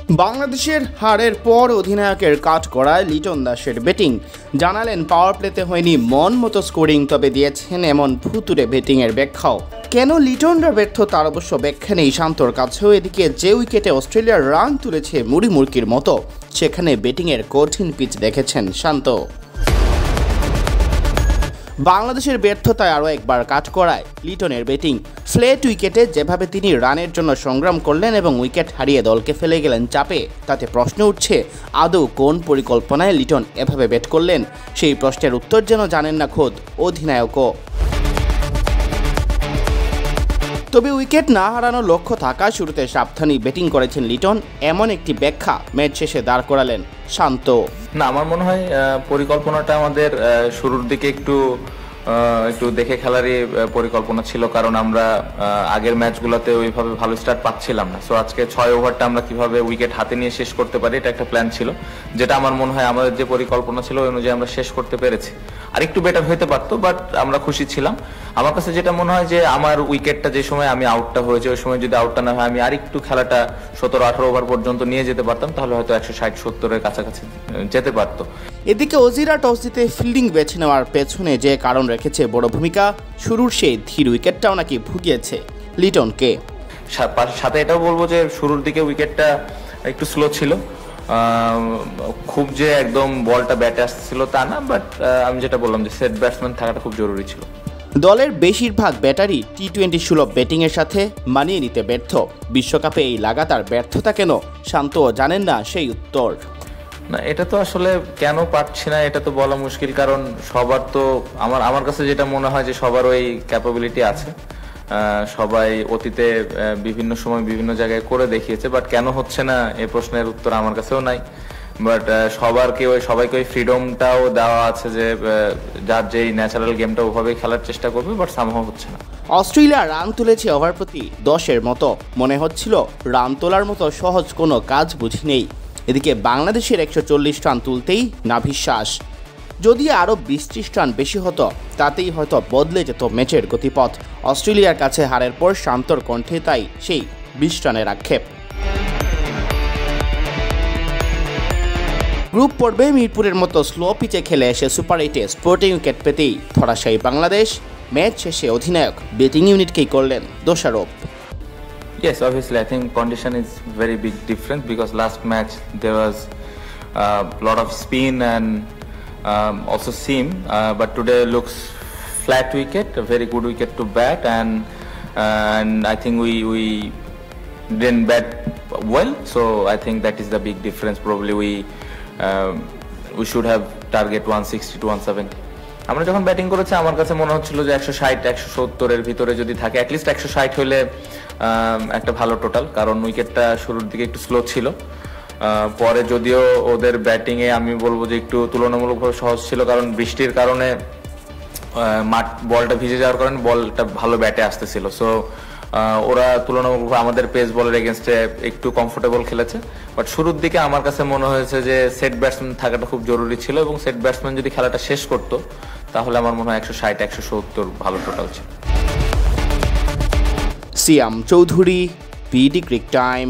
বাংলাদেশের হারের পর অধিনায়কের কাঠগড়ায় লিটন দাসের ব্যাটিং। জানালেন পাওয়ার প্লেতে হয়নি মন মতো স্কোরিং, তবে দিয়েছেন এমন ভুতুরে ব্যাটিংয়ের ব্যাখ্যাও। কেন লিটনরা ব্যর্থ তার অবশ্য ব্যাখ্যা নেই শান্তর কাছেও। এদিকে যে উইকেটে অস্ট্রেলিয়ার রান তুলেছে মুড়ি মুরকির মতো, সেখানে ব্যাটিংয়ের কঠিন পিচ দেখেছেন শান্ত। বাংলাদেশের ব্যর্থতায় আরও একবার কাঠগড়ায় লিটনের ব্যাটিং। ফ্ল্যাট উইকেটে যেভাবে তিনি রানের জন্য সংগ্রাম করলেন এবং উইকেট হারিয়ে দলকে ফেলে গেলেন চাপে, তাতে প্রশ্ন উঠছে আদৌ কোন পরিকল্পনায় লিটন এভাবে ব্যাট করলেন। সেই প্রশ্নের উত্তর যেন জানেন না খোদ অধিনায়কও। তবে উইকেট না হারানোর লক্ষ্য থাকা শুরুতে সাবধানী ব্যাটিং করেছেন লিটন, এমন একটি ব্যাখ্যা ম্যাচ শেষে দাঁড় করালেন শান্ত। না, আমার মনে হয় পরিকল্পনাটা আমাদের শুরুর দিকে একটু দেখে খেলারই পরিকল্পনা ছিল, কারণ আমরা আগের ম্যাচগুলোতে ওইভাবে ভালো স্টার্ট পাচ্ছিলাম না। সো আজকে 6 ওভারটা আমরা কিভাবে উইকেট হাতে নিয়ে শেষ করতে পারি, এটা একটা প্ল্যান ছিল, যেটা আমার মনে হয় আমাদের যে পরিকল্পনা ছিল ওই অনুযায়ী আমরা শেষ করতে পেরেছি। আর একটু বেটার হতে পারতো, বাট আমরা খুশি ছিলাম। আমার কাছে যেটা মনে হয় যে আমার উইকেটটা যে সময় আমি আউটটা হয়েছে, ওই সময় যদি আউটটা না হয় আমি আর একটু খেলাটা 17-18 ওভার পর্যন্ত নিয়ে যেতে পারতাম, তাহলে হয়তো 160-70-এর কাছাকাছি যেতে পারতো। এদিকে অজিরা টস জিতে ফিল্ডিং বেছে নেওয়ার পেছনে যে কারণ রেখেছে বড় ভূমিকা, শুরুর সেই ধীর উইকেটটাও নাকি ভুগিয়েছে লিটনকে। সাথে এটাও বলবো যে শুরুর দিকে উইকেটটা একটু স্লো ছিল, খুব যে একদম বলটা ব্যাটে আসছিল তা না, বাট আমি যেটা বললাম যে সেট ব্যাটসম্যান থাকাটা খুব জরুরি ছিল। দলের বেশিরভাগ ব্যাটারি টি-20 সুলভ ব্যাটিংয়ের সাথে মানিয়ে নিতে ব্যর্থ। বিশ্বকাপে এই লাগাতার ব্যর্থতা কেন, শান্তও জানেন না সেই উত্তর। না, এটা তো আসলে কেন পারছি না এটা তো বলা মুশকিল, কারণ সবার তো আমার কাছে যেটা মনে হয় যে সবার ওই ক্যাপাবিলিটি আছে, সবাই অতীতে বিভিন্ন সময় বিভিন্ন জায়গায় করে দেখিয়েছে, বাট কেন হচ্ছে না এই প্রশ্নের উত্তর আমার কাছেও নাই। বাট সবাইকে ওই ফ্রিডমটাও দেওয়া আছে যে যার যেই ন্যাচারাল গেমটা ওভাবেই খেলার চেষ্টা করবে, বাট সামহাও হচ্ছে না। অস্ট্রেলিয়া রান তুলেছে ওভার প্রতি 10-এর মতো, মনে হচ্ছিল রান তোলার মতো সহজ কোনো কাজ বুঝি নেই। এদিকে বাংলাদেশের 140 রান তুলতেই নাভিশ্বাস। যদি আরও 20-30 রান বেশি হতো, তাতেই হয়তো বদলে যেত ম্যাচের গতিপথ। অস্ট্রেলিয়ার কাছে হারের পর শান্তর কণ্ঠে তাই সেই 20 রানের আক্ষেপ। গ্রুপ পর্বে মিরপুরের মতো স্লো পিচে খেলে এসে সুপার 8-এ স্পোর্টিং উইকেট পেতেই ধরাশায়ী বাংলাদেশ। ম্যাচ শেষে অধিনায়ক ব্যাটিং ইউনিটকেই করলেন দোষারোপ। Yes, obviously, I think condition is very big difference because last match there was a lot of spin and also seam, but today looks flat wicket, a very good wicket to bat, and I think we didn't bat well, so I think that is the big difference. Probably we should have target 160 to 170. আমরা যখন batting করেছি আমার কাছে মনে হচ্ছিল যে 160-170-এর ভিতরে যদি থাকে, অ্যাটলিস্ট 160 হলে একটা ভালো টোটাল, কারণ উইকেটটা শুরুর দিকে একটু স্লো ছিল। পরে যদিও ওদের ব্যাটিংয়ে আমি বলবো যে একটু তুলনামূলকভাবে সহজ ছিল, কারণ বৃষ্টির কারণে বলটা ভিজে যাওয়ার কারণে বলটা ভালো ব্যাটে আসতেছিল। সো ওরা তুলনামূলকভাবে আমাদের পেস বলের এগেনস্টে একটু কমফোর্টেবল খেলেছে, বাট শুরুর দিকে আমার কাছে মনে হয়েছে যে সেট ব্যাটসম্যান থাকাটা খুব জরুরি ছিল, এবং সেট ব্যাটসম্যান যদি খেলাটা শেষ করতো তাহলে আমার মনে হয় 160-170 ভালো টোটাল ছিল। সিয়াম চৌধুরী, বিডি ক্রিক টাইম।